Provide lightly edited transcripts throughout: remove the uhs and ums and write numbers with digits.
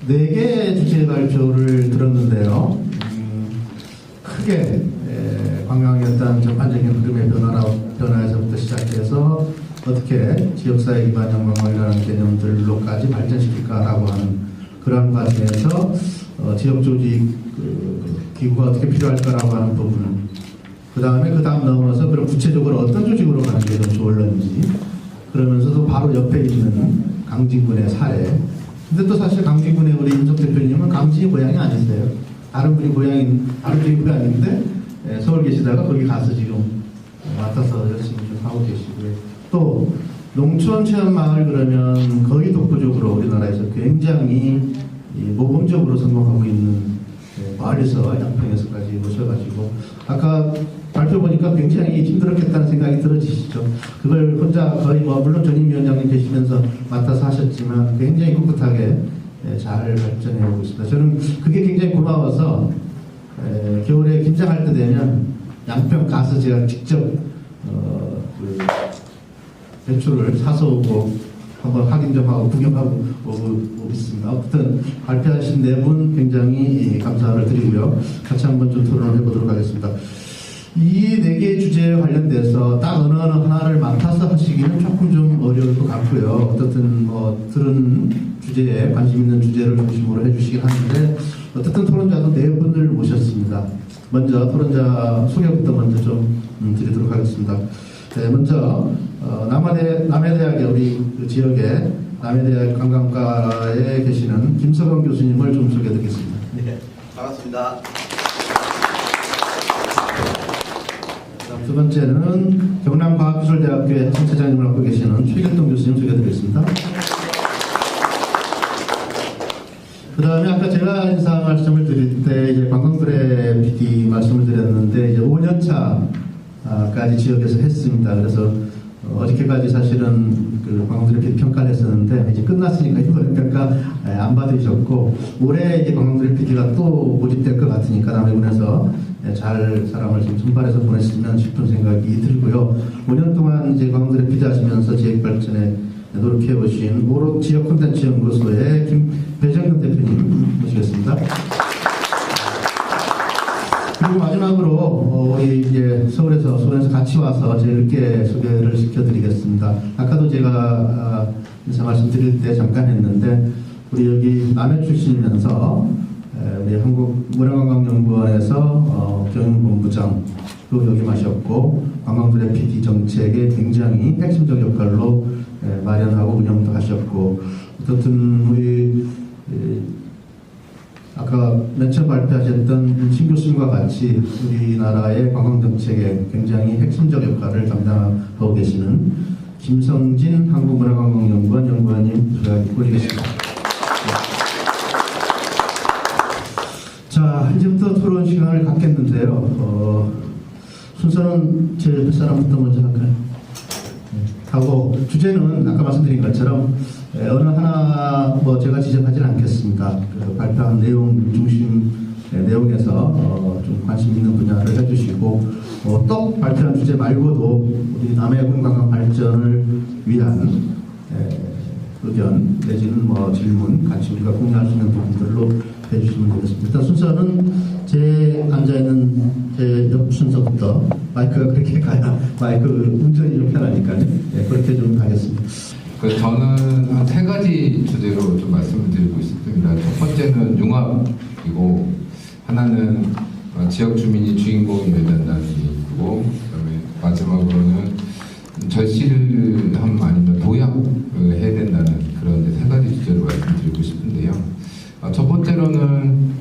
4개의 주제 발표를 들었는데요. 크게 관광의 어떤 전반적인 흐름의 변화에서부터 시작해서 어떻게 지역사회 기반형 관광이라는 개념들로까지 발전시킬까라고 하는 그런 과정에서 지역 조직 기구가 어떻게 필요할까라고 하는 부분, 그 다음에 넘어서 그럼 구체적으로 어떤 조직으로 가는 게 더 좋을런지, 그러면서도 바로 옆에 있는 강진군의 사례. 근데 또 사실 강진군의 우리 임석 대표님은 강진이 고향이 아니세요. 다른 분이 고향인데 서울 계시다가 거기 가서 지금 맡아서 열심히 좀 하고 계시고요. 또 농촌 체험 마을 그러면 거의 독보적으로 우리나라에서 굉장히 모범적으로 성공하고 있는 마을에서 양평에서까지 모셔가지고 아까 발표 보니까 굉장히 힘들었겠다는 생각이 들어지시죠. 그걸 혼자 거의 물론 전임위원장님 계시면서 맡아서 하셨지만 굉장히 꿋꿋하게 잘 발전해 오고 있습니다. 저는 그게 굉장히 고마워서 겨울에 김장할 때 되면 양평 가서 제가 직접 그 배추를 사서 오고 한번 확인 좀 하고 구경하고 오고 있습니다. 아무튼 발표하신 4분 굉장히 감사를 드리고요. 같이 한번 좀 토론을 해보도록 하겠습니다. 이 4개의 주제에 관련돼서 딱 어느 하나를 맡아서 하시기는 조금 좀 어려울 것 같고요. 어쨌든 들은 주제에 관심 있는 주제를 중심으로 해주시긴 하는데 어쨌든 토론자도 4분을 모셨습니다. 먼저 토론자 소개부터 먼저 좀 드리도록 하겠습니다. 네, 먼저 남해대학의 우리 그 지역의 남해대학 관광과에 계시는 김석원 교수님을 좀 소개해드리겠습니다. 네, 반갑습니다. 두 번째는 경남과학기술대학교의 학생체장님을 맡고 계시는 최길동 교수님 소개해드리겠습니다. 그 다음에 아까 제가 인사 말씀을 드릴 때 이제 관광거래 PD 말씀을 드렸는데 이제 5년차까지 지역에서 했습니다. 그래서 어저께까지 사실은 그 관광거래 PD 평가를 했었는데 이제 끝났으니까 이번 평가 안 받으셨고 올해 이제 관광거래 PD가 또 모집될 것 같으니까 남해군에서 잘 사람을 좀 선발해서 보냈으면 싶은 생각이 들고요. 5년 동안 이제 관광거래 PD 하시면서 지역 발전에 노력해 오신 오롯 지역 콘텐츠 연구소의 배정근 대표님 모시겠습니다. 그리고 마지막으로 이제 수원에서 같이 와서 재밌게 소개를 시켜드리겠습니다. 아까도 제가 인사 말씀드릴 때 잠깐 했는데 우리 여기 남해 출신이면서 우리 한국문화관광연구원에서 경영본부장도 역임하셨고 관광거래 PD 정책에 굉장히 핵심적 역할로 마련하고 운영도 하셨고 어쨌든 우리 아까 맨 처음 발표하셨던 신 교수님과 같이 우리나라의 관광정책에 굉장히 핵심적 역할을 담당하고 계시는 김성진 한국문화관광연구원 연구원님 소개하고 있겠습니다. 자, 이제부터 토론 시간을 갖겠는데요. 순서는 제 옆에 사람부터 먼저 할까요? 하고 주제는 아까 말씀드린 것처럼 어느 하나 제가 지적하지는 않겠습니다. 그 발표한 내용 중심 내용에서 좀 관심 있는 분야를 해주시고 또 발표한 주제 말고도 우리 남해군 관광 발전을 위한 의견 내지는 질문 같이 우리가 공유할 수 있는 부분들로 해주시면 되겠습니다. 일단 순서는 제 앉아있는 제 옆 순서부터 마이크가 그렇게 가야 마이크 운전이 좀 편하니까요. 네, 그렇게 좀 하겠습니다. 저는 한 3가지 주제로 좀 말씀을 드리고 있습니다. 첫 번째는 융합이고 하나는 지역 주민이 주인공이 된다는 얘기고 그다음에 마지막으로는 절실함 아니면 도약을 해야 된다는 그런 3가지 주제로 말씀드리고 싶은데요. 첫 번째로는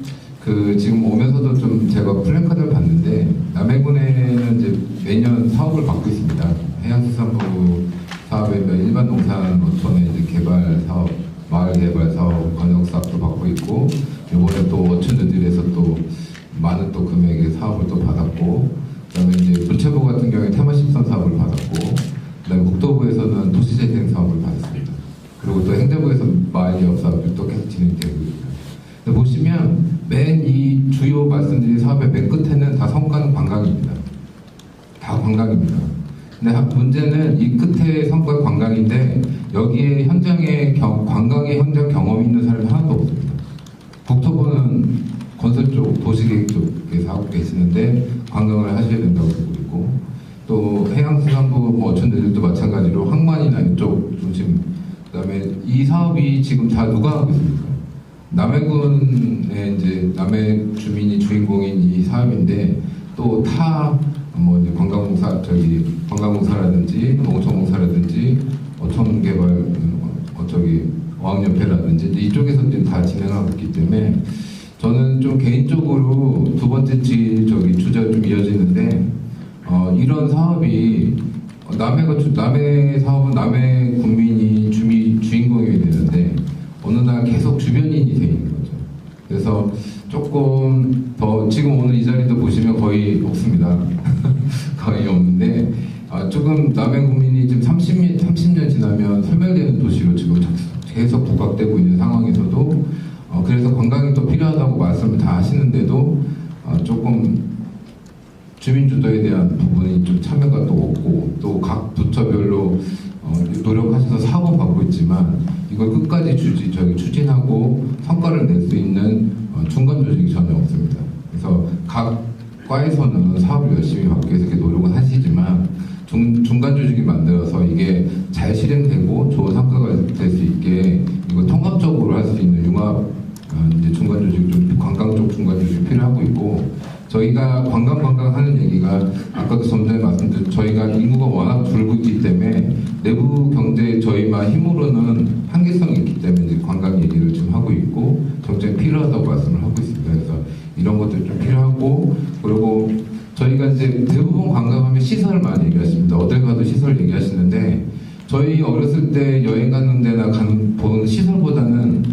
지금 오면서도 좀 제가 플랜카드를 봤는데 남해군에는 이제 매년 사업을 받고 있습니다. 해양수산부 사업에 일반 농산 어촌의 이제 개발 사업, 마을 개발 사업, 건영 사업도 받고 있고 이번에 또 어촌들에서 또 많은 또 금액의 사업을 또 받았고 그다음에 이제 문체부 같은 경우에 테마심선 사업을 받았고 그다음에 국토부에서는 도시재생 사업을 받았습니다. 그리고 또 행정부에서 마을 개업 사업이 또 계속 진행되고 있습니다. 보시면 맨 이 주요 말씀드린 사업의 맨 끝에는 다 성과는 관광입니다. 다 관광입니다. 근데 문제는 이 끝에 성과 관광인데 여기에 현장에 관광의 현장 경험이 있는 사람이 하나도 없습니다. 어촌 데들도 마찬가지로 항만이나 이쪽 중심. 그다음에 이 사업이 지금 다 누가 하고 있습니까? 남해군의 이제 남해 주민이 주인공인 이 사업인데 또 타 뭐 이제 관광공사라든지 농촌공사라든지 어촌개발 어학연패라든지 이쪽에서 다 진행하고 있기 때문에 저는 좀 개인적으로 두 번째 주제가 좀 이어지는데 이런 사업이 남해 사업은 남해 국민이 주인공이 되는데 어느 날 계속 주변인이 되어 있는 거죠. 그래서 조금 더 지금 오늘 이 자리도 보시면 거의 없습니다. 거의 없는데 조금 남해 국민이 지금 30년 지나면 소멸되는 도시로 지금 계속 부각되고 있는 상황에서도 그래서 관광이 또 필요하다고 말씀을 다 하시는데도 조금 주민 주도에 대한 부분이 좀 참여가 또 없고 또 각 부처별로 노력하셔서 사업은 받고 있지만 이걸 끝까지 추진하고 성과를 낼 수 있는 중간 조직이 전혀 없습니다. 그래서 각 과에서는 사업을 열심히 받기 위해서 이렇게 노력을 하시지만 중간 조직이 만들어서 이게 잘 실행되고 좋은 성과가 될 수 있게 이거 통합적으로 할 수 있는 융합 이제 중간 조직 좀 관광 쪽 중간 조직이 필요하고 있고 저희가 관광 하는 얘기가 아까도 좀 전에 말씀드린 저희가 인구가 워낙 줄고 있기 때문에 내부 경제 저희만 힘으로는 한계성이 있기 때문에 이제 관광 얘기를 지금 하고 있고 정책이 필요하다고 말씀을 하고 있습니다. 그래서 이런 것들 좀 필요하고 그리고 저희가 이제 대부분 관광하면 시설을 많이 얘기하십니다. 어딜 가도 시설 얘기하시는데 저희 어렸을 때 여행 가는 데나 보는 시설보다는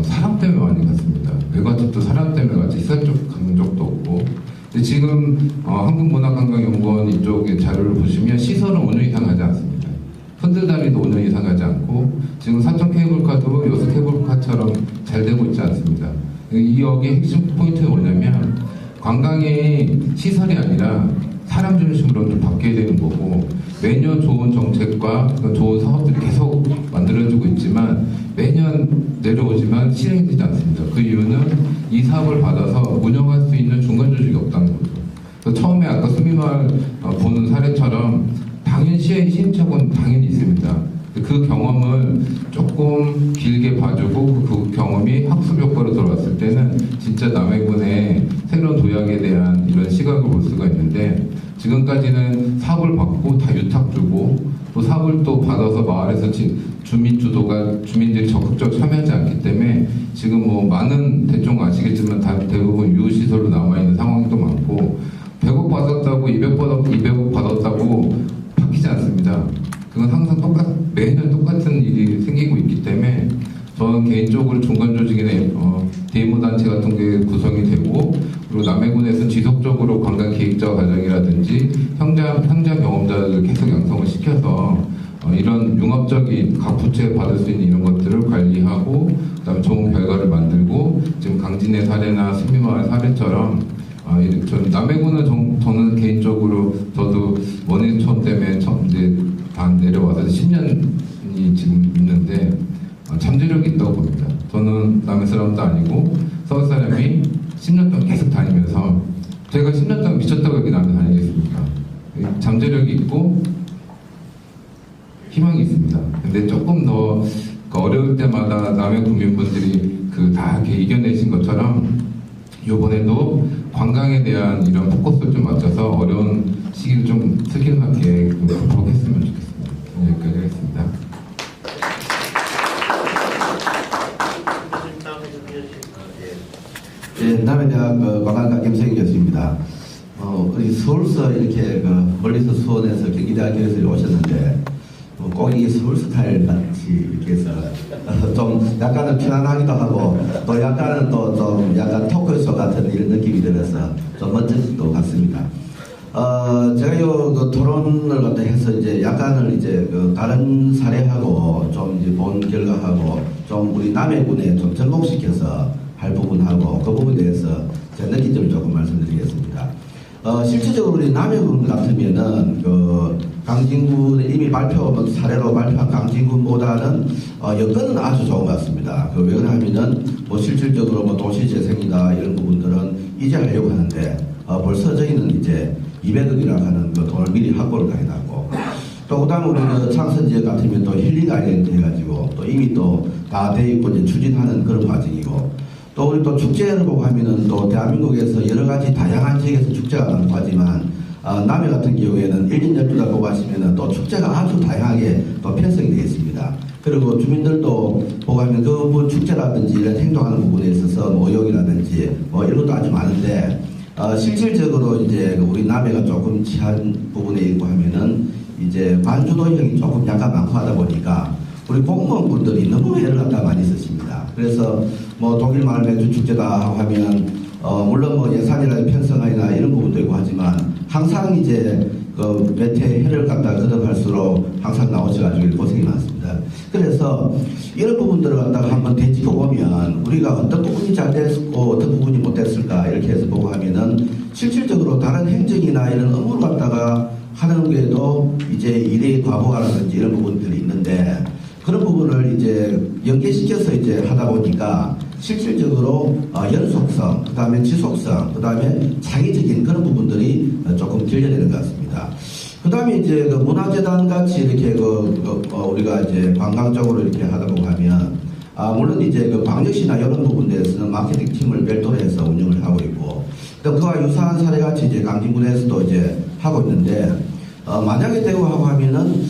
사람 때문에 많이 갔습니다. 외갓집도 사람 때문에 같이 시설 쪽 가는 적도 없고 근데 지금 한국문화관광연구원 이쪽에 자료를 보시면 시설은 5년 이상 가지 않습니다. 흔들다리도 5년 이상 가지 않고 지금 사천 케이블카도 여수 케이블카처럼 잘 되고 있지 않습니다. 여기의 핵심 포인트는 뭐냐면 관광의 시설이 아니라 사람 중심으로 좀 바뀌어야 되는 거고 매년 좋은 정책과 좋은 사업들이 계속 만들어지고 있지만 매년 내려오지만 실행되지 않습니다. 그 이유는 이 사업을 받아서 운영할 수 있는 중간 조직이 없다는 거죠. 그래서 처음에 아까 수미마을 보는 사례처럼 당연히 시행착오는 당연히 있습니다. 그 경험을 조금 길게 봐주고 그 경험이 학습 효과로 들어왔을 때는 진짜 남해군의 새로운 도약에 대한 이런 시각을 볼 수가 있는데 지금까지는 사업을 받고 다 유탁 주고 또 사업을 또 받아서 마을에서 주민 주도가 주민들이 적극적으로 참여하지 않기 때문에 지금 뭐 많은 대충 아시겠지만 다 대부분 유휴시설로 남아있는 상황도 많고 100억 받았다고 200억 받았다고 바뀌지 않습니다. 그건 항상 매년 똑같은 일이 생기고 있기 때문에 저는 개인적으로 중간 조직의 대모단체 같은 게 구성이 되고 그리고 남해군에서 지속적으로 관광 기획자 과정이라든지 현장 경험자들을 계속 양성을 시켜서 이런 융합적인 각 부처에 받을 수 있는 이런 것들을 관리하고 그다음에 좋은 결과를 만들고 지금 강진의 사례나 수미마을 사례처럼 남해군은 저는 개인적으로 저도 원해촌 때문에 이제 다 내려와서 10년이 지금 있는데 잠재력이 있다고 봅니다. 저는 남해 사람도 아니고 서울 사람이 10년 동안 계속 다니면서 제가 10년 동안 미쳤다고 여기 남해 다니겠습니까? 잠재력이 있고 희망이 있습니다. 근데 조금 더 어려울 때마다 남해 국민분들이 다 이렇게 이겨내신 것처럼 이번에도 관광에 대한 이런 포커스를 좀 맞춰서 어려운 시기를 좀 슬기롭게 극복했으면 좋겠습니다. 여기까지 하겠습니다. 예, 남해대학 관광과 김성희 우리 서울서 이렇게 멀리서 수원에서 경기대학교에서 오셨는데 꼭 이 서울 스타일 같이 이렇게 해서 좀 약간은 편안하기도 하고 또 약간은 또 좀 약간 토크쇼 같은 이런 느낌이 들어서 좀 멋진 것 같습니다. 제가 요 토론을 갖다 해서 이제 약간을 이제 다른 사례하고 좀 이제 본 결과하고 좀 우리 남해군에 좀 접목시켜서 할 부분하고 그 부분에 대해서 제 느낀 점을 조금 말씀드리겠습니다. 실질적으로 우리 남해군 같으면은 강진군에 이미 사례로 발표한 강진군보다는 여건은 아주 좋은 것 같습니다. 왜 그러냐면은 실질적으로 도시재생이나 이런 부분들은 이제 하려고 하는데 벌써 저희는 이제 200억이라고 하는 돈을 미리 확보를 다 해놨고 또 그다음에 우리 그 창선 지역 같으면 또 힐링 아일랜드 해가지고 또 이미 또 다 돼 있고 이제 추진하는 그런 과정이고 또 우리 또 축제를 보고 하면은 또 대한민국에서 여러 가지 다양한 지역에서 축제가 많고 하지만 남해 같은 경우에는 1년 12달 보고 하시면은 또 축제가 아주 다양하게 또 편성이 되어 있습니다. 그리고 주민들도 보고 하면 그 축제라든지 이런 행동하는 부분에 있어서 뭐 의욕이라든지 뭐 이런 것도 아주 많은데 실질적으로 이제 우리 남해가 조금 취한 부분에 있고 하면은 이제 관주도형이 조금 약간 많고 하다 보니까 우리 공무원분들이 너무 애를 갖다 많이 쓰십니다. 그래서 뭐 독일 마을 맥주 축제다 하고 하면 물론 뭐 예산이나 편성이나 이런 부분도 있고 하지만 항상 이제 그 몇 해 해를 갖다 거듭할수록 항상 나오셔가지고 고생이 많습니다. 그래서 이런 부분들을 갖다가 한번 되짚어 보면 우리가 어떤 부분이 잘 됐고 어떤 부분이 못 됐을까 이렇게 해서 보고 하면은 실질적으로 다른 행정이나 이런 업무를 갖다가 하는 게도 이제 일의 과부하라든지 이런 부분들이 있는데 그런 부분을 이제 연계시켜서 이제 하다 보니까 실질적으로 연속성, 그 다음에 지속성, 그 다음에 창의적인 그런 부분들이 조금 길러내는 것 같습니다. 그 다음에 이제 그 문화재단 같이 이렇게 우리가 이제 관광적으로 이렇게 하다 보고 하면 물론 이제 그 방역시나 이런 부분에서는 마케팅 팀을 별도로 해서 운영을 하고 있고 또 그와 유사한 사례 같이 이제 강진군에서도 이제 하고 있는데 만약에 되고 하고 하면은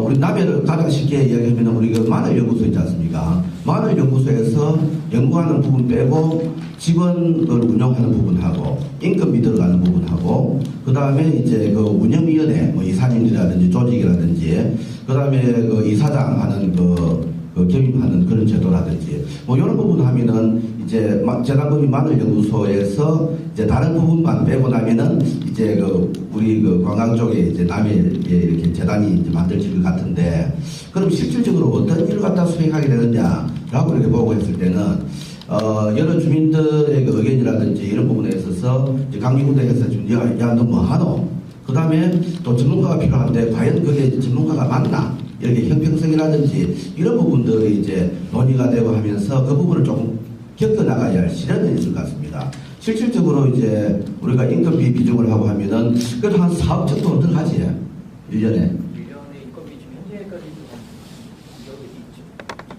우리 남해를 가장 쉽게 이야기하면 우리 그 마늘연구소 있지 않습니까? 마늘연구소에서 연구하는 부분 빼고 직원을 운영하는 부분하고 인건비 들어가는 부분하고 그 다음에 이제 그 운영위원회 뭐 이사님이라든지 조직이라든지 그 다음에 그 이사장 하는 그 겸임하는 그런 제도라든지 뭐 이런 부분 하면은 이제 재단법인 마늘연구소에서 이제 다른 부분만 빼고 나면은 이제 그 우리 그 관광 쪽에 이제 남해에 이렇게 재단이 이제 만들어질 것 같은데 그럼 실질적으로 어떤 일을 갖다 수행하게 되느냐라고 이렇게 보고 했을 때는 여러 주민들의 그 의견이라든지 이런 부분에 있어서 이제 강기군대에서 지금 야 너 뭐 하노? 그 다음에 또 전문가가 필요한데 과연 그게 전문가가 맞나? 이렇게 형평성이라든지 이런 부분들이 이제 논의가 되고 하면서 그 부분을 조금 겪어나가야 할 시련은 있을 것 같습니다. 실질적으로 이제 우리가 인건비 비중을 하고 하면은 그래도 한 4억 정도 들어가지 1년에. 1년에 인건비 지금 현재까지 여기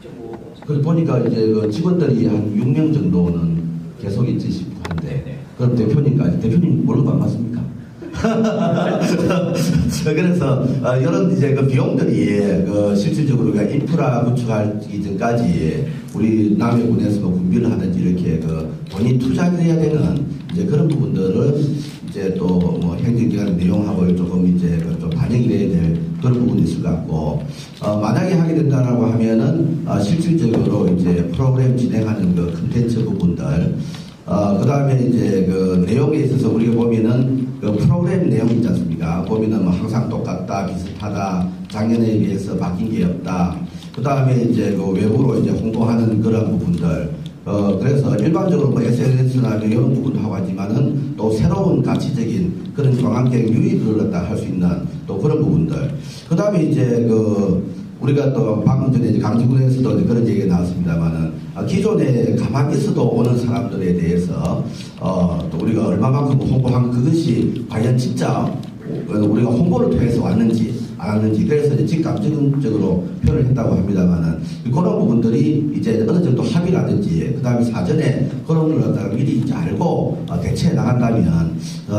2.5. 그래서 보니까 이제 그 직원들이 한 6명 정도는 계속 있지 싶고 한데 그럼 대표님 월급 안 받습니까? 그래서 이런 이제 그 비용들이 실질적으로 우리가 인프라 구축하기 전까지 우리 남해군에서 뭐 군비를 하든지 이렇게 돈이 투자돼야 되는 이제 그런 부분들을 이제 또 뭐 행정기관 내용하고 조금 이제 좀 반영이 돼야 될 그런 부분이 있을 것 같고 만약에 하게 된다라고 하면은 실질적으로 이제 프로그램 진행하는 그 컨텐츠 부분들 그 다음에 이제 그 내용에 있어서 우리가 보면은 그 프로그램 내용 있지 않습니까? 보면은 뭐 항상 똑같다, 비슷하다, 작년에 비해서 바뀐 게 없다. 그 다음에 이제 그 외부로 이제 홍보하는 그런 부분들. 그래서 일반적으로 뭐 SNS나 이런 부분도 하고 하지만은 또 새로운 가치적인 그런 관광객 유입을 갖다 할 수 있는 또 그런 부분들. 그 다음에 이제 우리가 또 방금 전에 이제 강진군에서도 그런 얘기가 나왔습니다만은 기존에 가만히 있어도 오는 사람들에 대해서 또 우리가 얼마만큼 홍보한 그것이 과연 진짜 우리가 홍보를 통해서 왔는지 안 왔는지 그래서 이제 직감적으로 표현을 했다고 합니다만은 그런 부분들이 이제 어느 정도 합의라든지 그 다음에 사전에 그런 걸 갖다가 미리 이제 알고 대처해 나간다면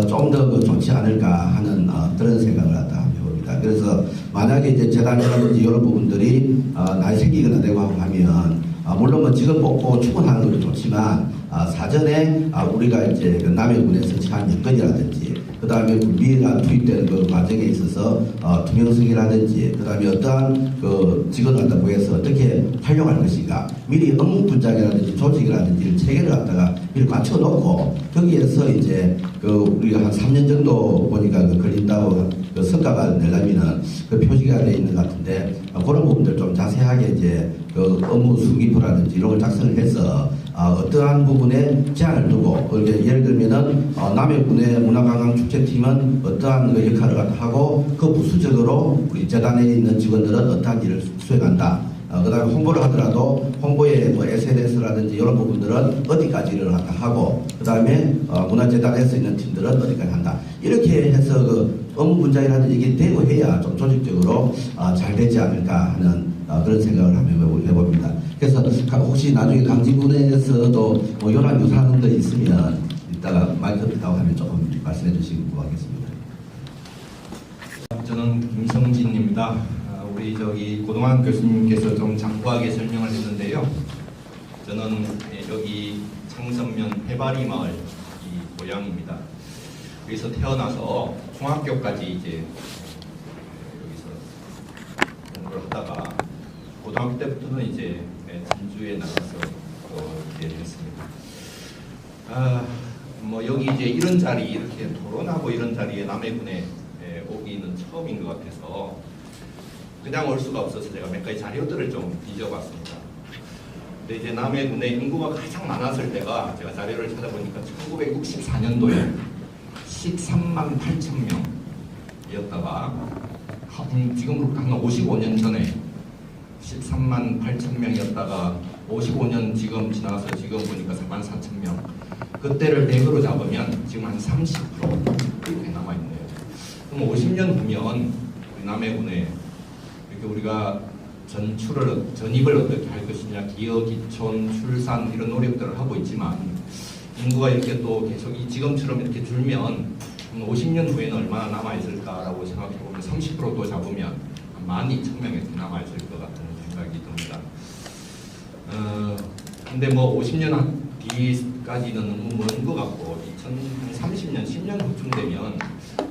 좀 더 좋지 않을까 하는 그런 생각을 갖다 해봅니다. 그래서 만약에 이제 재단이라든지 이런 부분들이 나이 생기거나 되고 하면 물론 뭐 직원 뽑고 추구하는 것도 좋지만 사전에 우리가 이제 그 남해군에서 처한 여건이라든지 그 다음에 군비가 투입되는 그 과정에 있어서 투명성이라든지 그 다음에 어떠한 그 직원을 갖다 구해서 어떻게 활용할 것인가 미리 업무 분장이라든지 조직이라든지 체계를 갖다가 미리 갖춰놓고 거기에서 이제 우리가 한 3년 정도 보니까 걸린다고 성과가 내려면은 표시가 되어 있는 것 같은데 그런 부분들 좀 자세하게 이제 업무 수기표라든지 이런 걸 작성을 해서 어떠한 부분에 제한을 두고 예를 들면은 남해군의 문화관광축제팀은 어떠한 역할을 하고 그 부수적으로 우리 재단에 있는 직원들은 어떠한 일을 수행한다 그다음에 홍보를 하더라도 홍보의 뭐 SNS라든지 이런 부분들은 어디까지를 하고 그다음에 문화재단에 서 있는 팀들은 어디까지 한다. 이렇게 해서 그 업무 분장이라든지 이게 되고 해야 좀 조직적으로 잘 되지 않을까 하는 그런 생각을 한번 해봅니다. 그래서 혹시 나중에 강진군에서도 뭐 이런 유사한 거 있으면 이따가 마이크 듣다고 하면 조금 말씀해 주시고 하겠습니다. 저는 김성진입니다. 우리 저기 고동환 교수님께서 좀 장구하게 설명을 했는데요. 저는 여기 창선면 해바리 마을 이 고향입니다. 여기서 태어나서 중학교까지 이제 여기서 공부를 하다가 고등학교 때부터는 이제 전주에 나가서 이렇게 했습니다. 뭐 여기 이제 이런 자리 이렇게 토론하고 이런 자리에 남해군에 오기는 처음인 것 같아서 그냥 올 수가 없어서 제가 몇 가지 자료들을 좀 뒤져봤습니다. 근데 이제 남해군의 인구가 가장 많았을 때가 제가 자료를 찾아보니까 1964년도에 13만 8천 명이었다가 지금으로부터 한 55년 전에 13만 8천 명이었다가 55년 지금 지나서 지금 보니까 4만 4천 명. 그때를 100으로 잡으면 지금 한 30% 이렇게 남아있네요. 그럼 50년 후면 우리 남해군에 이렇게 우리가 전입을 어떻게 할 것이냐, 기여, 기촌, 출산 이런 노력들을 하고 있지만 인구가 이렇게 또 계속 지금처럼 이렇게 줄면 50년 후에는 얼마나 남아있을까라고 생각해보면 30%도 잡으면 한 12,000명 이렇게 남아있을 것 같은 생각이 듭니다. 근데 뭐 50년 뒤까지는 너무 먼 것 같고 2030년, 10년 후쯤 되면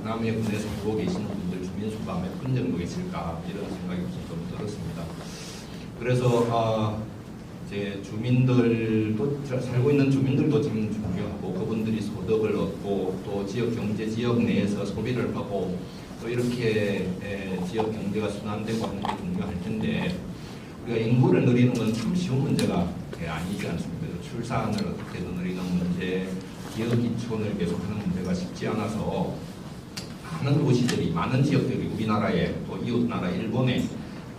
남해군에 살고 계시는 분들 주민수가 몇 분 정도 계실까 이런 생각이 좀 들었습니다. 그래서 이제 주민들도 살고 있는 주민들도 참 중요하고 그분들이 소득을 얻고 또 지역 경제 지역 내에서 소비를 하고 또 이렇게 지역 경제가 순환되고 하는 게 중요할 텐데 우리가 인구를 늘리는 건 참 쉬운 문제가 아니지 않습니까? 출산을 어떻게 늘리는 문제, 기여 기촌을 계속하는 문제가 쉽지 않아서 많은 도시들이 많은 지역들이 우리나라에 또 이웃 나라 일본에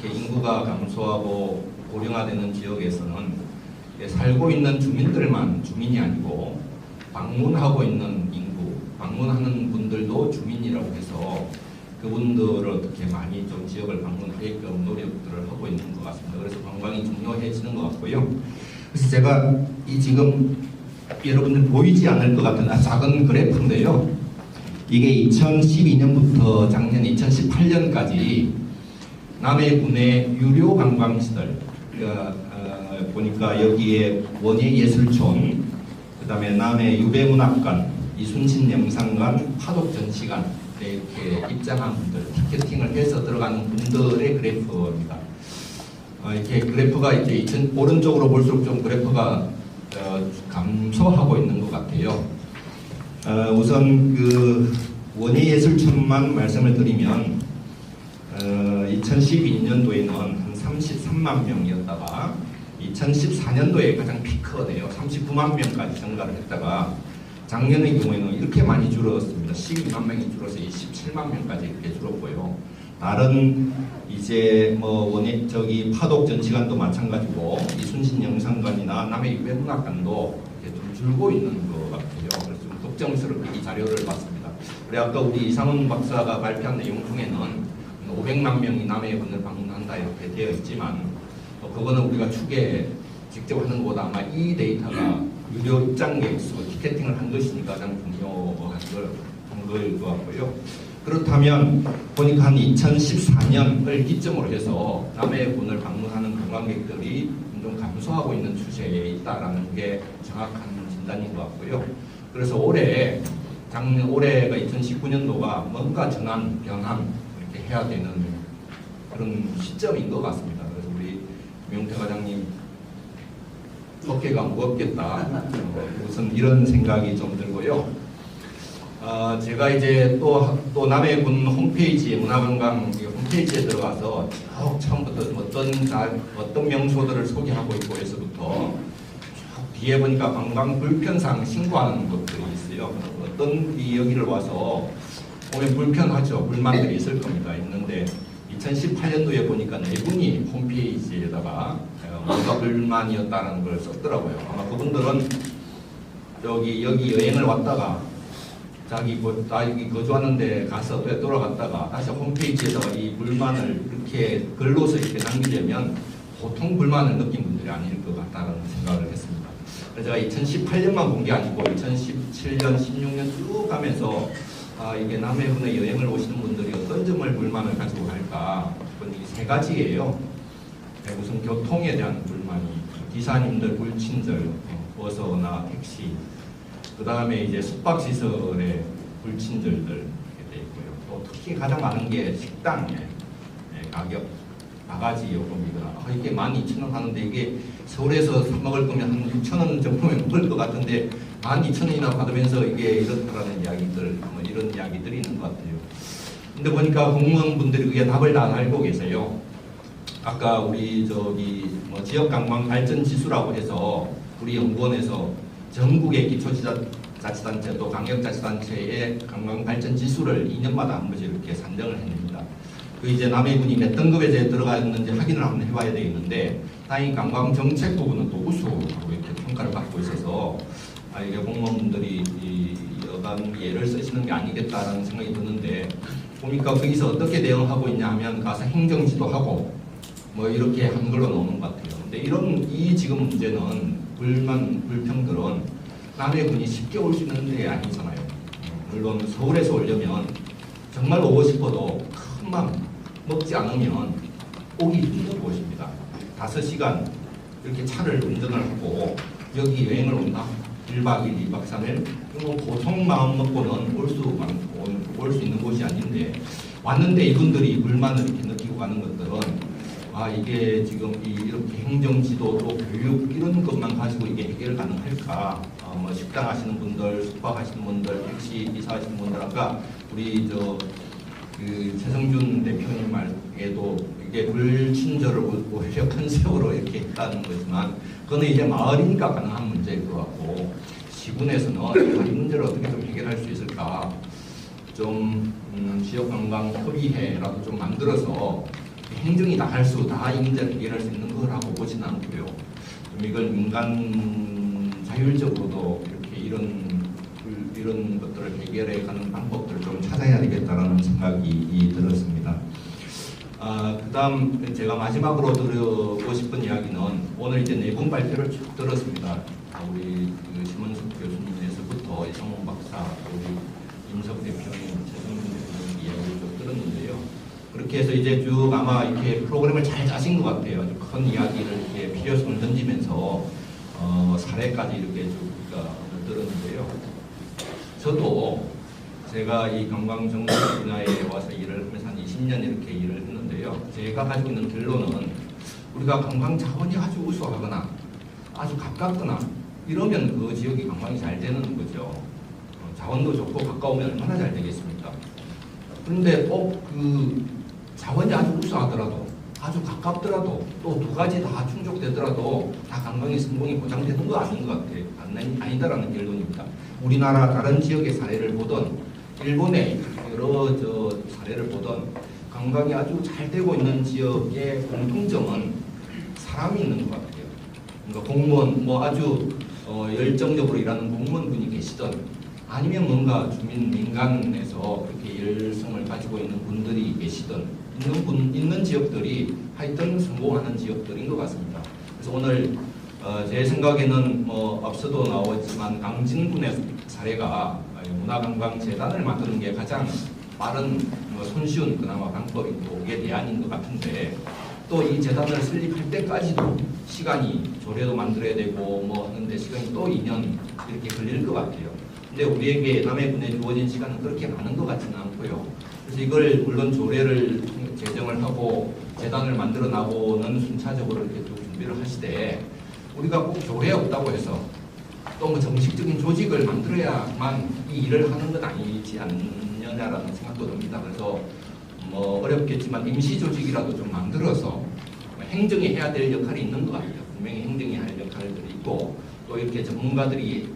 이렇게 인구가 감소하고 고령화되는 지역에서는 살고 있는 주민들만 주민이 아니고 방문하고 있는 인구, 방문하는 분들도 주민이라고 해서 그분들을 어떻게 많이 좀 지역을 방문하게끔 노력들을 하고 있는 것 같습니다. 그래서 관광이 중요해지는 것 같고요. 그래서 제가 이 지금 여러분들 보이지 않을 것 같은 작은 그래프인데요. 이게 2012년부터 작년 2018년까지 남해군의 유료 관광시설 보니까 여기에 원예예술촌, 그 다음에 남해 유배문학관, 이순신 영상관, 파독전시관 이렇게 입장한 분들, 티켓팅을 해서 들어가는 분들의 그래프입니다. 이렇게 그래프가 이제 오른쪽으로 볼수록 좀 그래프가 감소하고 있는 것 같아요. 우선 그 원예예술촌만 말씀을 드리면 2012년도에는 한 33만 명이었다가 2014년도에 가장 피크네요. 39만 명까지 증가를 했다가 작년의 경우에는 이렇게 많이 줄었습니다. 12만 명이 줄어서 27만 명까지 이렇게 줄었고요. 다른 이제 뭐 파독전시관도 마찬가지고 이순신 영상관이나 남해 유배문학관도 이렇게 좀 줄고 있는 것 같아요. 그래서 좀 걱정스럽게 이 자료를 봤습니다. 그래 아까 우리 이상훈 박사가 발표한 내용 중에는 500만 명이 남해군을 방문한다 이렇게 되어 있지만 그거는 우리가 추계 직접 하는 것보다 아마 이 데이터가 유료 입장객 수, 티켓팅을 한 것이니까 가장 중요한 거일 것 같고요. 그렇다면 보니까 한 2014년을 기점으로 해서 남해군을 방문하는 관광객들이 좀 감소하고 있는 추세에 있다라는 게 정확한 진단인 것 같고요. 그래서 올해가 2019년도가 뭔가 전환, 변환 이렇게 해야 되는 그런 시점인 것 같습니다. 그래서 우리 김용태 과장님 어깨가 무겁겠다. 우선 이런 생각이 좀 들고요. 제가 이제 또 남해군 홈페이지에 문화관광 홈페이지에 들어가서 쭉 처음부터 어떤 명소들을 소개하고 있고 해서부터 쭉 뒤에 보니까 관광 불편사항 신고하는 것들이 있어요. 어떤 여기를 와서 보면 불편하죠. 불만들이 있을 겁니다. 있는데 2018년도에 보니까 네 분이 홈페이지에다가 뭔가 불만이었다는 걸 썼더라고요. 아마 그분들은 여기 여행을 왔다가 자기 여기 거주하는데 가서 또 돌아갔다가 다시 홈페이지에다가 이 불만을 이렇게 글로서 이렇게 남기려면 보통 불만을 느낀 분들이 아닐 것 같다는 생각을 했습니다. 그래서 제가 2018년만 본 게 아니고 2017년, 16년 쭉 가면서 이게 남해군에 여행을 오시는 분들이 어떤 점을 불만을 가지고 갈까? 그건 이 세 가지예요. 우선 교통에 대한 불만이, 기사님들 불친절, 버스나 택시, 그 다음에 이제 숙박시설의 불친절들 이렇게 돼 있고요. 또 특히 가장 많은 게 식당의 가격, 바가지 요금이거나 이게 12,000원 하는데 이게 서울에서 사 먹을 거면 한 6,000원 정도면 먹을 것 같은데 12,000원이나 받으면서 이게 이렇다라는 이야기들, 뭐 이런 이야기들이 있는 것 같아요. 근데 보니까 공무원분들이 그게 답을 다 알고 계세요. 아까 우리 뭐 지역 관광 발전 지수라고 해서 우리 연구원에서 전국의 기초자치단체 또 광역자치단체의 관광 발전 지수를 2년마다 한 번씩 이렇게 산정을 해냅니다. 그 이제 남해군이 몇 등급에 들어가 있는지 확인을 한번 해봐야 되겠는데 다행히 관광 정책 부분은 또 우수하고 이렇게 평가를 받고 있어서 이게 공무원분들이 이 여간 예를 쓰시는 게 아니겠다라는 생각이 드는데 보니까 거기서 어떻게 대응하고 있냐 하면 가서 행정지도하고 뭐 이렇게 한 걸로 나오는 것 같아요. 근데 이 지금 문제는 불평들은 남해군이 쉽게 올 수 있는 데 아니잖아요. 물론 서울에서 오려면 정말 오고 싶어도 큰 맘 먹지 않으면 오기 힘든 곳입니다. 5시간 이렇게 차를 운전을 하고 여기 여행을 온다. 1박 2일, 2박 3일. 뭐 보통 마음 먹고는 올 수 있는 곳이 아닌데 왔는데 이분들이 불만을 이렇게 느끼고 가는 것들은 이게 지금 이렇게 행정지도 또 교육 이런 것만 가지고 이게 해결 가능할까? 뭐 식당 하시는 분들, 숙박 하시는 분들, 택시 기사 하시는 분들 아까 우리 최성준 대표님 말에도 이게 불친절을 오히려 컨셉으로 이렇게 했다는 거지만 그거는 이제 마을이니까 가능한 문제일 것 같고 시군에서는 이 문제를 어떻게 좀 해결할 수 있을까? 좀 지역관광협의회라도 좀 만들어서 행정이 다 할 수, 다 이 문제를 해결할 수 있는 거라고 보지는 않고요. 좀 이걸 민간 자율적으로도 이렇게 이런 것들을 해결해가는 방법들을 좀 찾아야 되겠다라는 생각이 들었습니다. 그다음 제가 마지막으로 드리고 싶은 이야기는 오늘 이제 4분 발표를 쭉 들었습니다. 우리 심원숙 교수님에서부터 이성훈 박사, 우리 임석 대표님, 최성준 대표님 이야기를 쭉 들었는데요. 그렇게 해서 이제 쭉 아마 이렇게 프로그램을 잘 짜신 것 같아요. 아주 큰 이야기를 이렇게 필요성을 던지면서 사례까지 이렇게 쭉 들었는데요. 저도 제가 이 관광정보 분야에 와서 일을 하면서 한 20년 이렇게 일을 했는데요. 제가 가지고 있는 결론은 우리가 관광 자원이 아주 우수하거나 아주 가깝거나 이러면 그 지역이 관광이 잘 되는 거죠. 자원도 좋고 가까우면 얼마나 잘 되겠습니까? 그런데 꼭 그 자원이 아주 우수하더라도 아주 가깝더라도 또 두 가지 다 충족되더라도 다 관광의 성공이 보장되는 거 아닌 것 같아요. 아니다라는 결론입니다. 우리나라 다른 지역의 사례를 보던 일본의 여러 사례를 보던 관광이 아주 잘 되고 있는 지역의 공통점은 사람이 있는 것 같아요. 그러니까 공무원 뭐 아주 열정적으로 일하는 공무원분이 계시던 아니면 뭔가 주민 민간에서 그렇게 열성을 가지고 있는 분들이 계시던 있는 지역들이 하여튼 성공하는 지역들인 것 같습니다. 그래서 오늘 제 생각에는 뭐 앞서도 나왔지만 강진군의 사례가 문화관광재단을 만드는 게 가장 빠른 손쉬운 그나마 방법이고 그게 대안인 것 같은데 또 이 재단을 설립할 때까지도 시간이 조례도 만들어야 되고 뭐 하는데 시간이 또 2년 이렇게 걸릴 것 같아요. 근데 우리에게 남해군에 주어진 시간은 그렇게 많은 것 같지는 않고요. 그래서 이걸 물론 조례를 제정을 하고 재단을 만들어 나고는 순차적으로 이렇게 또 준비를 하시되 우리가 꼭 조례 없다고 해서 또 뭐 정식적인 조직을 만들어야만 이 일을 하는 건 아니지 않느냐라는 생각도 듭니다. 그래서 뭐 어렵겠지만 임시 조직이라도 좀 만들어서 행정이 해야 될 역할이 있는 것 같아요. 분명히 행정이 할 역할들이 있고 또 이렇게 전문가들이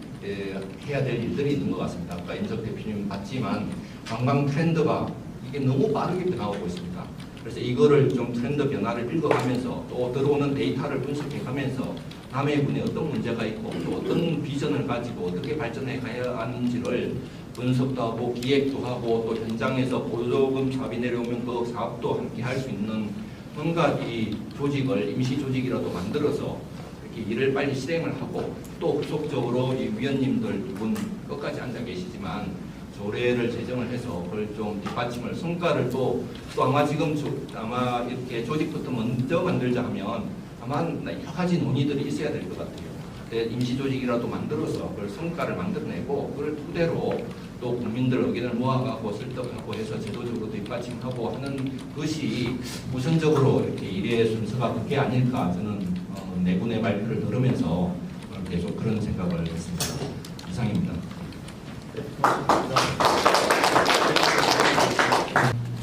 해야 될 일들이 있는 것 같습니다. 아까 임석 대표님 봤지만 관광 트렌드가 이게 너무 빠르게 변화하고 있습니다. 그래서 이거를 좀 트렌드 변화를 읽어가면서 또 들어오는 데이터를 분석해가면서 남해군에 어떤 문제가 있고 또 어떤 비전을 가지고 어떻게 발전해 가야 하는지를 분석도 하고 기획도 하고 또 현장에서 보조금 사업이 내려오면 그 사업도 함께 할 수 있는 뭔가 이 조직을 임시 조직이라도 만들어서 이렇게 일을 빨리 실행을 하고 또 후속적으로 이 위원님들 두 분 끝까지 앉아 계시지만 조례를 제정을 해서 그걸 좀 뒷받침을 성과를 또 아마 지금 아마 이렇게 조직부터 먼저 만들자 하면 아마 여러 가지 논의들이 있어야 될 것 같아요. 임시조직이라도 만들어서 그걸 성과를 만들어내고 그걸 토대로 또 국민들 의견을 모아가고 설득하고 해서 제도적으로 뒷받침하고 하는 것이 우선적으로 이렇게 일의 순서가 그게 아닐까 저는 네 분의 발표를 들으면서 계속 그런 생각을 했습니다. 이상입니다.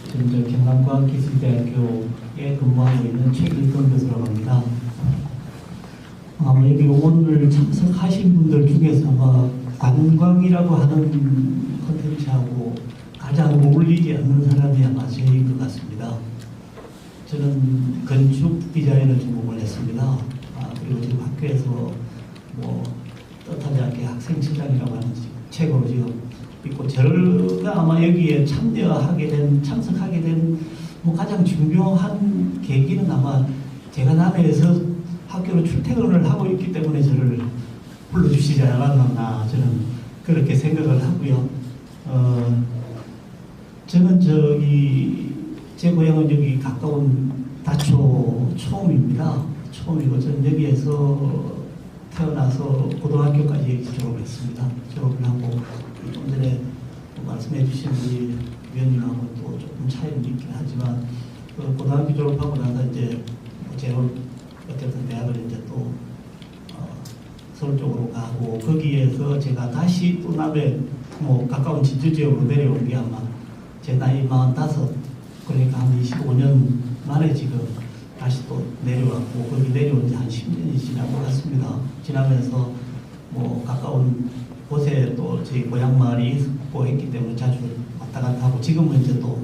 지금 저 경남과학기술대학교에 근무하고 있는 최길동 교수라고 합니다. 아마 여기 오늘 참석하신 분들 중에서 아마 관광이라고 하는 컨텐츠하고 가장 어울리지 않는 사람이 아마 저희인 것 같습니다. 저는 건축 디자인을 전공을 했습니다. 그리고 지금 학교에서 뭐 뜻하지 않게 학생처장이라고 하는 책으로 지금 있고 제가 아마 여기에 참석하게 된 뭐 가장 중요한 계기는 아마 제가 남해에서 학교로 출퇴근을 하고 있기 때문에 저를 불러주시지 않았나 저는 그렇게 생각을 하고요. 저는 제 고향은 여기 가까운 다초 초음입니다. 초음이고 저는 여기에서 태어나서 고등학교까지 졸업을 했습니다. 졸업을 하고 좀 전에 말씀해 주신 우리 위원님하고 또 조금 차이는 있긴 하지만 고등학교 졸업하고 나서 이제 제가 어쨌든 대학을 이제 또 서울 쪽으로 가고 거기에서 제가 다시 또 남해 뭐 가까운 진주 지역으로 내려온 게 아마 제 나이 45 그러니까 한 25년 만에 지금 다시 또 내려왔고 거기 내려온 지 한 10년이 지난 것 같습니다. 지나면서 뭐 가까운 곳에 또 저희 고향 마을이 있고 했기 때문에 자주 왔다 갔다 하고 지금은 이제 또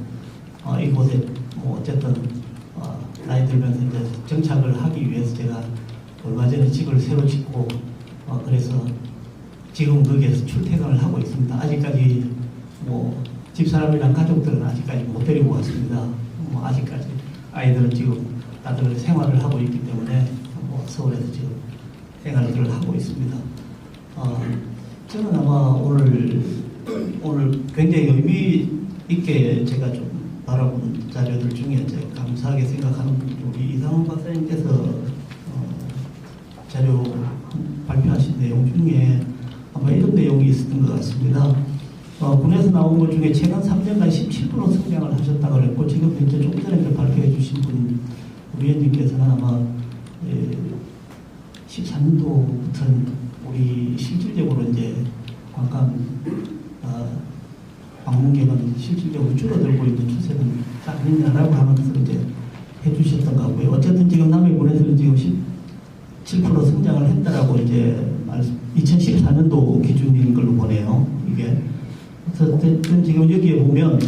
이곳에 뭐 어쨌든 나이 들면서 이제 정착을 하기 위해서 제가 얼마 전에 집을 새로 짓고 그래서 지금 거기에서 출퇴근을 하고 있습니다. 아직까지 뭐 집사람이랑 가족들은 아직까지 못 데리고 왔습니다. 뭐 아직까지 아이들은 지금 다들 생활을 하고 있기 때문에 뭐 서울에서 지금 생활들을 하고 있습니다. 저는 아마 오늘 굉장히 의미 있게 제가 좀 바라본 자료들 중에 제가 감사하게 생각하는 우리 이상훈 박사님께서 자료 발표하신 내용 중에 아마 이런 내용이 있었던 것 같습니다. 군에서 나온 것 중에 최근 3년간 17% 성장을 하셨다고 그랬고 지금 이제 조금 전에 발표해 주신 분 위원님께서는 아마 13년도부터는 우리 실질적으로 이제 관광 방문객은 실질적으로 줄어들고 있는 추세는 아니냐라고 하면서 이제 해주셨던 것 같고요. 어쨌든 지금 남해군에서는 지금 17% 성장을 했다라고 이제 2014년도 기준인 걸로 보네요. 이게 그래서 지금 여기에 보면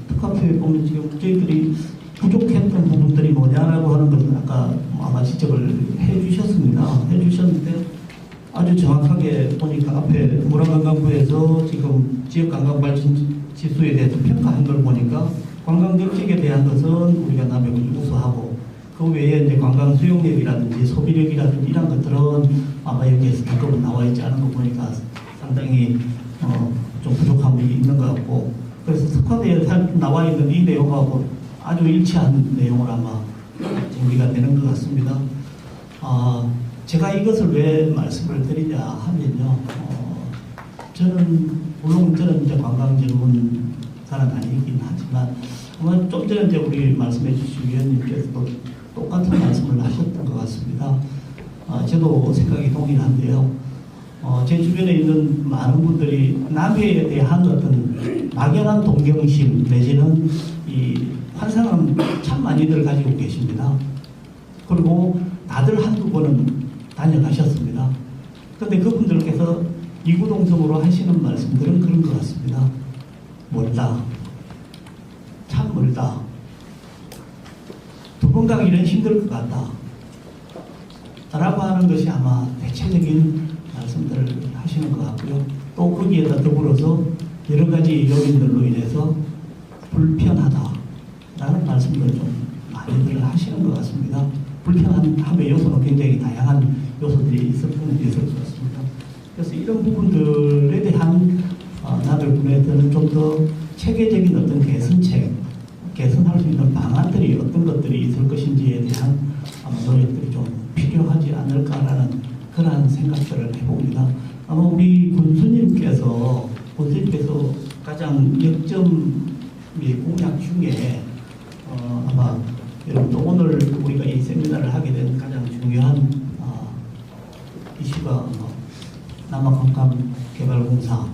특화표에 보면 지금 저희들이 부족했던 부분들이 뭐냐라고 하는 것은 아까 아마 지적을 해주셨는데 아주 정확하게 보니까 앞에 문화관광부에서 지금 지역관광발전 지수에 대해서 평가한 걸 보니까 관광 정책에 대한 것은 우리가 남해군이 우수하고 그 외에 이제 관광 수용력이라든지 소비력이라든지 이런 것들은 아마 여기에서 단급은 나와 있지 않은 거 보니까 상당히 좀 부족함이 있는 것 같고 그래서 특화대에 나와 있는 이 내용하고 아주 일치한 내용을 아마 정리가 되는 것 같습니다. 제가 이것을 왜 말씀을 드리냐 하면요. 저는 이제 관광 전문 사람 아니긴 하지만 아마 좀 전에 이제 우리 말씀해 주신 위원님께서도 똑같은 말씀을 하셨던 것 같습니다. 저도 생각이 동일한데요. 제 주변에 있는 많은 분들이 남해에 대한 어떤 막연한 동경심 내지는 이 환상은 참 많이들 가지고 계십니다. 그리고 다들 한두 번은 다녀가셨습니다. 그런데 그분들께서 이구동성으로 하시는 말씀들은 그런 것 같습니다. 멀다. 참 멀다. 번 가기는 힘들 것 같다. 라고 하는 것이 아마 대체적인 말씀들을 하시는 것 같고요. 또 거기에다 더불어서 여러 가지 요인들로 인해서 불편하다라는 말씀들을 좀 많이들 하시는 것 같습니다. 불편함의 요소는 굉장히 다양한 요소들이 있을 것 같습니다. 그래서 이런 부분들에 대한 나별군에서는 좀 더 체계적인 어떤 개선책, 개선할 수 있는 방안들이 어떤 것들이 있을 것인지에 대한 아마 노력들이 좀 필요하지 않을까라는 그러한 생각들을 해봅니다. 아마 우리 군수님께서 가장 역점의 공약 중에 아마 여러분도 오늘 우리가 이 세미나를 하게 된 가장 중요한 이슈가 남아관광개발공사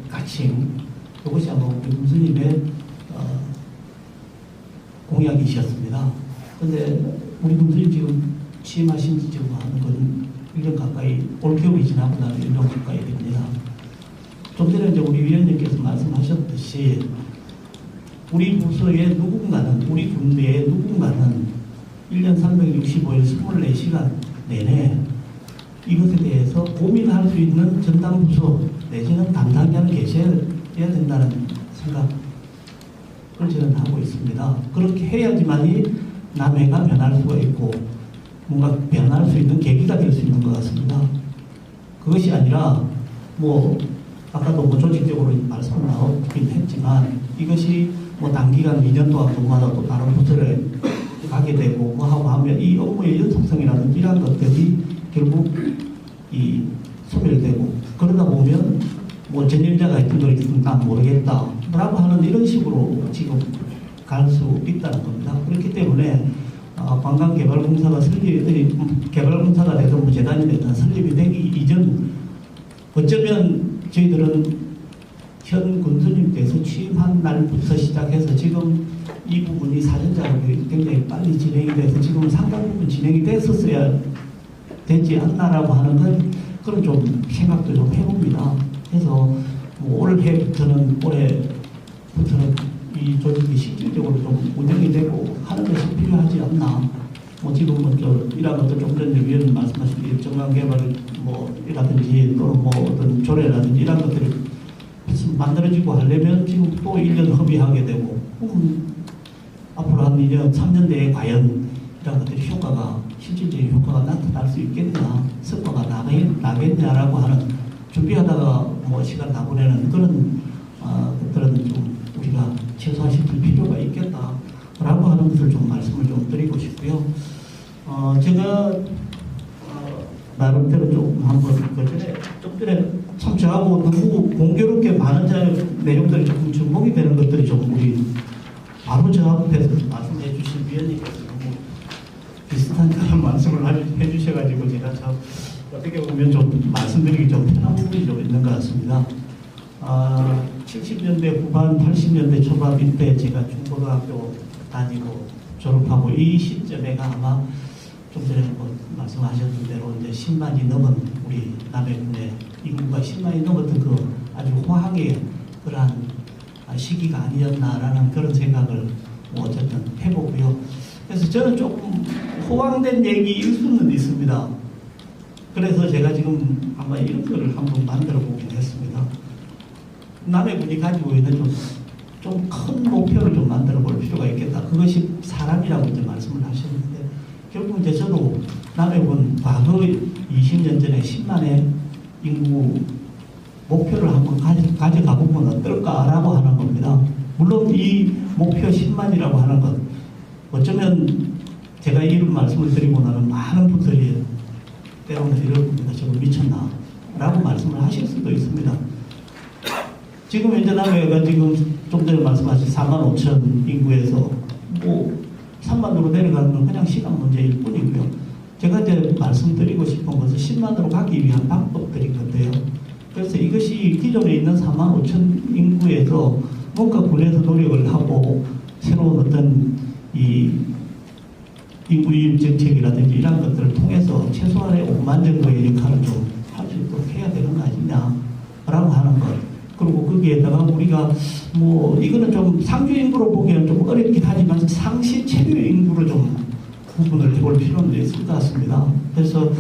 가칭, 이것이 아마 우리 군수님의 공약이셨습니다. 그런데 우리 군수님 지금 취임하신 지 지금 하는 건 1년 가까이, 올겨울이 지나고 나면 1년 가까이 됩니다. 좀 전에 이제 우리 위원님께서 말씀하셨듯이 우리 부서의 누군가는, 우리 군대의 누군가는 1년 365일 24시간 내내 이것에 대해서 고민할 수 있는 전담 부서 내지는 담당자는 계셔야 된다는 생각을 저는 하고 있습니다. 그렇게 해야지만이 남해가 변할 수가 있고 뭔가 변할 수 있는 계기가 될 수 있는 것 같습니다. 그것이 아니라 아까도 조직적으로 말씀 나오긴 했지만 이것이 단기간 2년 동안 근무하다 또 다른 부서에 가게 되고 하고 하면 이 업무의 연속성이라든지 이런 것들이 결국 소멸되고 그러다 보면 전임자가 했던 걸 난 모르겠다 라고 하는 이런 식으로 지금 갈 수 있다는 겁니다. 그렇기 때문에 관광개발공사가 개발공사가 되든 재단이 되든 설립이 되기 이전 어쩌면 저희들은 현 군수님께서 취임한 날부터 시작해서 지금 이 부분이 사전 작업이 굉장히 빨리 진행이 돼서 지금 상당 부분 진행이 됐었어야 되지 않나라고 하는 그런 좀 생각도 좀 해봅니다. 그래서 올해부터는 이 조직이 실질적으로 좀 운영이 되고 하는 것이 필요하지 않나. 지금은 이런 것도 좀 전에 위원님 말씀하신 일정관개발 이라든지 또는 어떤 조례라든지 이런 것들이 만들어지고 하려면 지금 또 1년 허비하게 되고 앞으로 한 2년, 3년 내에 과연 이런 것들이 실질적인 효과가 나타날 수 있겠냐, 성과가 나겠냐라고 하는 준비하다가 시간 다 보내는 그런 것들은 좀 우리가 최소화시킬 필요가 있겠다라고 하는 것을 좀 말씀을 좀 드리고 싶고요. 제가 나름대로 좀 한번 좀 전에 참 저하고 너무 공교롭게 많은 내용들이 조금 접목이 되는 것들이 좀 우리 바로 저 앞에서 말씀해 주신 위원님께서 너무 비슷한 그런 말씀을 해주셔가지고 제가 참 어떻게 보면 좀 말씀드리기 좀 편한 부분이 좀 있는 것 같습니다. 70년대 후반, 80년대 초반 이때 제가 중고등학교 다니고 졸업하고 이 시점에가 아마 좀 전에 말씀하셨던 대로 이제 10만이 넘은 우리 남해군의 인구가 10만이 넘었던 그 아주 호황의 그러한 시기가 아니었나라는 그런 생각을 어쨌든 해보고요. 그래서 저는 조금 호황된 얘기일 수는 있습니다. 그래서 제가 지금 아마 이런 거를 한번 만들어 보긴 했습니다. 남해군이 가지고 있는 좀 큰 목표를 좀 만들어 볼 필요가 있겠다. 그것이 사람이라고 이제 말씀을 하셨는데 결국 이제 저도 남해군 과거 20년 전에 10만의 인구 목표를 한번 가져가 보면 어떨까라고 하는 겁니다. 물론 이 목표 10만이라고 하는 것 어쩌면 제가 이런 말씀을 드리고 나면 많은 분들이 때로는 이럴 겁니다. 저거 미쳤나? 라고 말씀을 하실 수도 있습니다. 지금 현재 남해가 지금 좀 전에 말씀하신 4만 5천 인구에서 3만으로 내려가는 건 그냥 시간 문제일 뿐이고요. 제가 이제 말씀드리고 싶은 것은 10만으로 가기 위한 방법들인 건데요. 그래서 이것이 기존에 있는 4만 5천 인구에서 뭔가 군에서 노력을 하고 새로운 어떤 이 인구 유입 정책이라든지 이런 것들을 통해서 최소한의 5만 정도의 역할을 좀 할 수 있도록 해야 되는 거 아니냐라고 하는 것. 그리고 그 거기에다가 우리가 뭐 이거는 좀 상주 인구로 보기에는 좀 어렵긴 하지만 상시 체류 인구로 좀 구분을 해볼 필요는 있을 것 같습니다. 그래서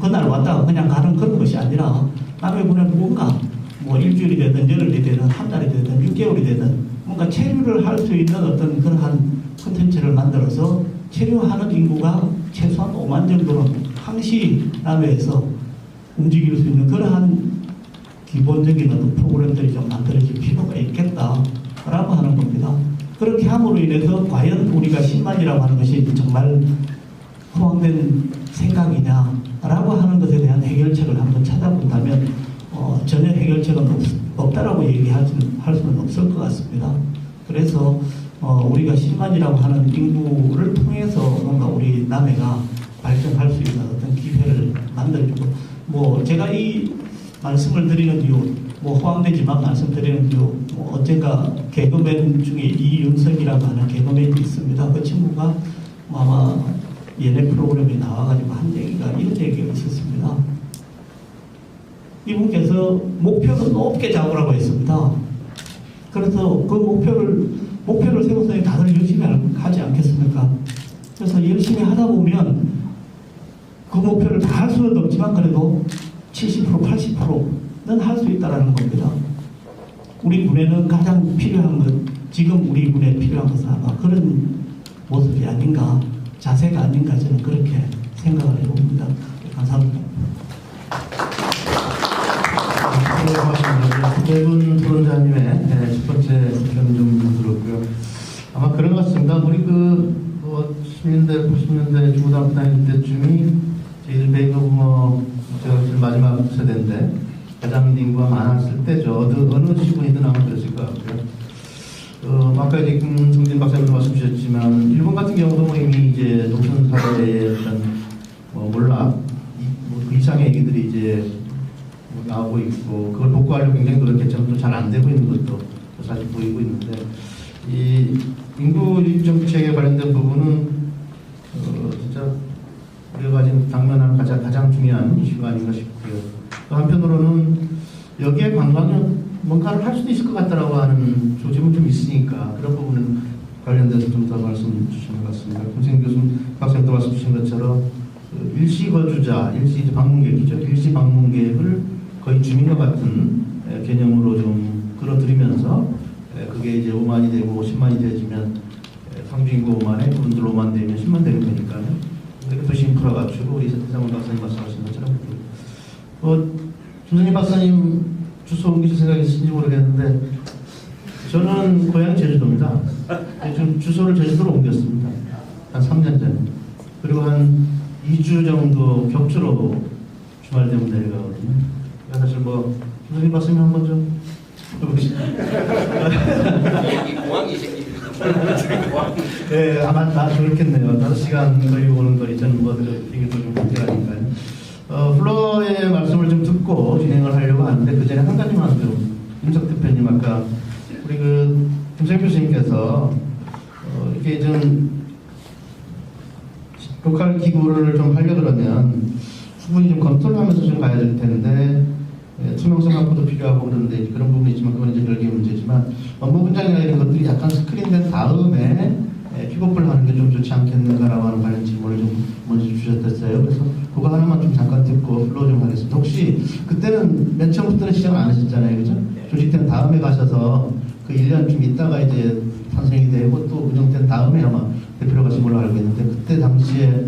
그날 왔다가 그냥 가는 그런 것이 아니라 남해군에 뭔가 뭐 일주일이 되든 열흘이 되든 한 달이 되든 6개월이 되든 뭔가 체류를 할 수 있는 어떤 그러한 콘텐츠를 만들어서 체류하는 인구가 최소한 5만 정도는 항시 남해에서 움직일 수 있는 그러한 기본적인 어떤 프로그램들이 좀 만들어질 필요가 있겠다라고 하는 겁니다. 그렇게 함으로 인해서 과연 우리가 10만이라고 하는 것이 정말 허황된 생각이냐라고 하는 것에 대한 해결책을 한번 찾아본다면 전혀 해결책은 없다라고 할 수는 없을 것 같습니다. 그래서 우리가 10만이라고 하는 인구를 통해서 뭔가 우리 남해가 발전할 수 있는 어떤 기회를 만들어주고 뭐 제가 이 말씀을 드리는 이유 뭐 허황되지만 말씀드리는 이유 언젠가 개그맨 중에 이윤석이라고 하는 개그맨이 있습니다. 그 친구가 아마 예능 프로그램에 나와가지고 한 얘기가 이런 얘기가 있었습니다. 이분께서 목표는 높게 잡으라고 했습니다. 그래서 그 목표를 세워서 다들 열심히 하지 않겠습니까? 그래서 열심히 하다 보면 그 목표를 다 할 수는 없지만 그래도 70% 80%는 할 수 있다는 겁니다. 우리 군에는 가장 필요한 것, 지금 우리 군에 필요한 것은 아마 그런 모습이 아닌가, 자세가 아닌가 저는 그렇게 생각을 해봅니다. 감사합니다. 대분 토론자님의 첫 번째 의견 좀 들었고요. 아마 그런 것 같습니다. 우리 70년대, 80년대 중고등학교 다닐 때쯤이 제일 제가 제일 마지막 세대인데 가장 인구가 많았을 때죠. 어느 시군이든 아마 그랬을 것 같고요. 아까 이제 김성진 박사님도 말씀 주셨지만 일본 같은 경우도 뭐 이미 이제 농촌 사회의 어떤 몰락 그 이상의 얘기들이 이제 나오고 있고 그걸 복구하려고 굉장히 노력했지만 또 잘 안 되고 있는 것도 사실 보이고 있는데 이 인구 정책에 관련된 부분은 진짜 우리가 가진 당면한 가장 중요한 이슈가 아닌가 싶고요. 또 한편으로는 여기에 관광이 뭔가를 할 수도 있을 것 같다라고 하는 조짐은 좀 있으니까 그런 부분은 관련돼서 좀 더 말씀 주신 것 같습니다. 김승희 교수님, 박사님도 말씀 주신 것처럼 일시 거주자, 일시 방문객이죠. 일시 방문객을 거의 주민과 같은 개념으로 좀 끌어들이면서 그게 이제 5만이 되고 10만이 되지면 상주 인구 5만에 분들 5만 되면 10만 되는 거니까요. 이렇게 도시 인프라 갖추고 우리 세상원 박사님 말씀하신 것처럼 김선희 박사님 주소 옮기실 생각이 있으신지 모르겠는데 저는 고향 제주도입니다. 지금 주소를 제주도로 옮겼습니다. 한 3년 전에. 그리고 한 2주 정도 격주로 주말 되면 내려가거든요. 사실 김선희 박사님 한번 좀 해보시죠. 공항이 생기는 네, 아마 다 그렇겠네요. 5시간 거리 오는 거리 저는 비교도 좀 문제가니까요. 플로어의 말씀을 좀 듣고 진행을 하려고 하는데 그 전에 한 가지만 좀 윤석 대표님 아까 우리 김성현 교수님께서 이렇게 좀 로컬 기구를 좀 하려 그러면 충분히 좀 검토를 하면서 좀 가야 될 텐데 투명성 확보도 필요하고 그런데 그런 부분이 있지만 그건 이제 별개의 문제지만 업무 분장이나 이런 것들이 약간 스크린된 다음에 픽업을 하는 게 좀 좋지 않겠는가라고 하는 관련 질문을 좀 먼저 주셨었어요. 그래서 그거 하나만 좀 잠깐 듣고 플로우 좀 하겠습니다. 혹시 그때는 맨 처음부터는 시작을 안 하셨잖아요, 그죠? 조직된 다음에 가셔서 그 1년 좀 있다가 이제 탄생이 되고 또 운영된 다음에 아마 대표로 가신 걸로 알고 있는데 그때 당시에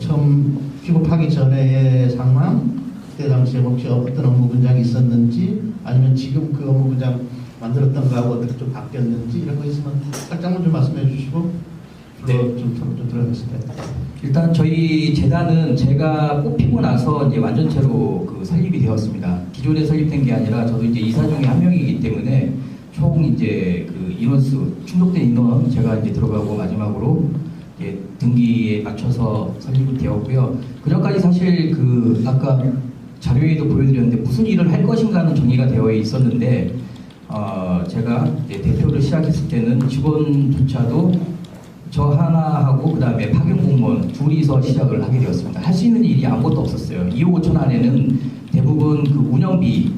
처음 픽업하기 전의 상황, 그때 당시에 혹시 어떤 업무 분장이 있었는지 아니면 지금 그 업무 분장 만들었던 거하고 어떻게 좀 바뀌었는지 이런 거 있으면 살짝만 좀 말씀해 주시고 좀 들어가겠습니다. 일단 저희 재단은 제가 뽑히고 나서 이제 완전체로 설립이 되었습니다. 기존에 설립된 게 아니라 저도 이제 이사 중에 한 명이기 때문에 총 이제 인원수 충족된 인원 제가 이제 들어가고 마지막으로 이제 등기에 맞춰서 설립이 되었고요. 그전까지 사실 아까 자료에도 보여드렸는데 무슨 일을 할 것인가는 정의가 되어 있었는데 제가 이제 대표를 시작했을 때는 직원조차도 저 하나하고 그 다음에 파견 공무원 둘이서 시작을 하게 되었습니다. 할 수 있는 일이 아무것도 없었어요. 2억 5천 안에는 대부분 운영비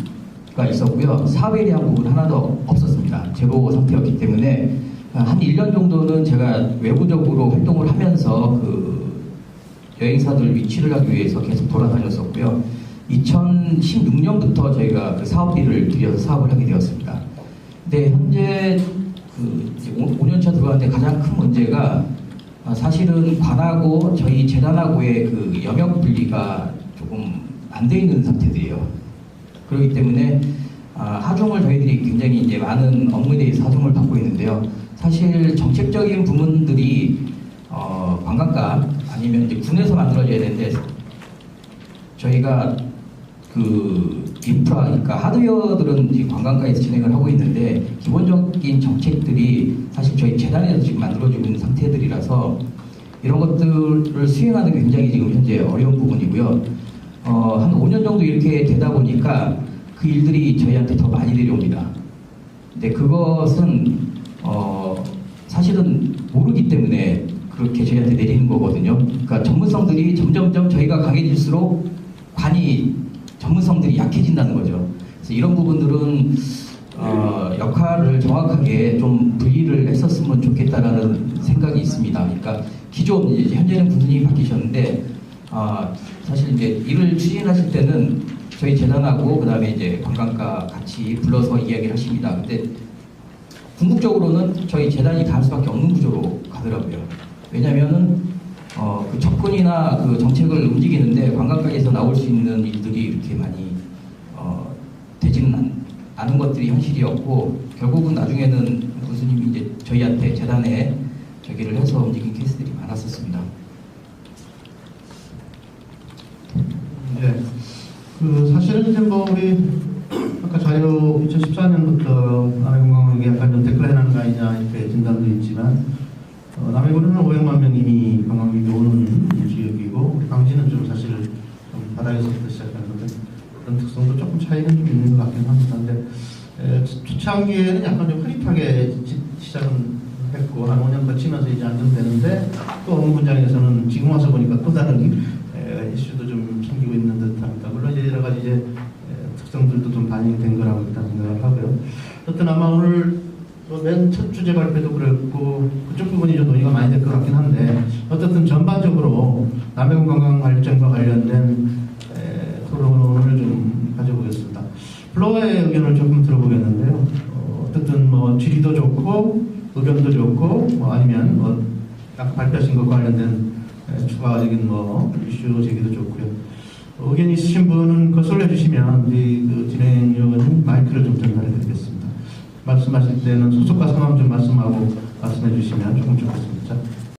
있었고요. 사업에 대한 부분 하나도 없었습니다. 제로 상태였기 때문에 한 1년 정도는 제가 외부적으로 활동을 하면서 그 여행사들 위치를 하기 위해서 계속 돌아다녔었고요. 2016년부터 저희가 그 사업비를 들여서 사업을 하게 되었습니다. 근데 현재 그 5년차 들어왔는데 가장 큰 문제가 사실은 관하고 저희 재단하고의 그 영역 분리가 조금 안 돼 있는 상태들이에요. 그렇기 때문에 하중을 저희들이 굉장히 이제 많은 업무에 대해서 하중을 받고 있는데요. 사실 정책적인 부분들이 관광가 아니면 이제 군에서 만들어져야 되는데 저희가 그 인프라, 그러니까 하드웨어들은 이제 관광가에서 진행을 하고 있는데 기본적인 정책들이 사실 저희 재단에서 지금 만들어지고 있는 상태들이라서 이런 것들을 수행하는 게 굉장히 지금 현재 어려운 부분이고요. 한 5년 정도 이렇게 되다 보니까 그 일들이 저희한테 더 많이 내려옵니다. 근데 그것은 사실은 모르기 때문에 그렇게 저희한테 내리는 거거든요. 그러니까 전문성들이 점점점 저희가 강해질수록 관이 전문성들이 약해진다는 거죠. 그래서 이런 부분들은 역할을 정확하게 좀 분리를 했었으면 좋겠다라는 생각이 있습니다. 그러니까 기존 이제 현재는 군수님이 바뀌셨는데 사실 이제 일을 추진하실 때는 저희 재단하고 그다음에 이제 관광가 같이 불러서 이야기를 하십니다. 근데 궁극적으로는 저희 재단이 다 할 수밖에 없는 구조로 가더라고요. 왜냐면은 그 접근이나 그 정책을 움직이는데 관광가에서 나올 수 있는 일들이 이렇게 많이 되지는 않은 것들이 현실이었고 결국은 나중에는 군수님이 이제 저희한테 재단에 저기를 해서 움직인 케이스들이 많았었습니다. 네. 그 사실은 이제 뭐 우리 아까 자료 2014년부터 남해공항이 약간 좀 데클라인하는 거 아니냐 이렇게 진단도 있지만 남해군은 500만 명 이미 관광객이 오는 지역이고 당시는 좀 사실 좀 바닥에서부터 시작하는 건데 그런 특성도 조금 차이는 좀 있는 것 같긴 합니다. 근데 초창기에는 약간 좀 흐릿하게 시작은 했고 한 5년 거치면서 이제 안정되는데 또 어느 분장에서는 지금 와서 보니까 또 다른 이슈도 좀 생기고 있는 듯합니다. 물론 이제 여러 가지 이제 특성들도 좀 반영이 된 거라고 일단 생각을 하고요. 어떤 아마 오늘 맨 첫 주제 발표도 그랬고 그쪽 부분이 좀 논의가 많이 될 것 같긴 한데 어쨌든 전반적으로 남해군 관광 발전과 관련된 토론을 좀 가져보겠습니다. 플로어의 의견을 조금 들어보겠는데요. 어쨌든 뭐 질의도 좋고 의견도 좋고 뭐 아니면 뭐 아까 발표하신 것과 관련된 추가적인 뭐 이슈 제기도 좋고요. 의견 있으신 분은 거슬러 주시면 우리 그 진행위원은 마이크를 좀 전달해 드리겠습니다. 말씀하실 때는 소속과 성함 좀 말씀하고 말씀해 주시면 조금 좋겠습니다.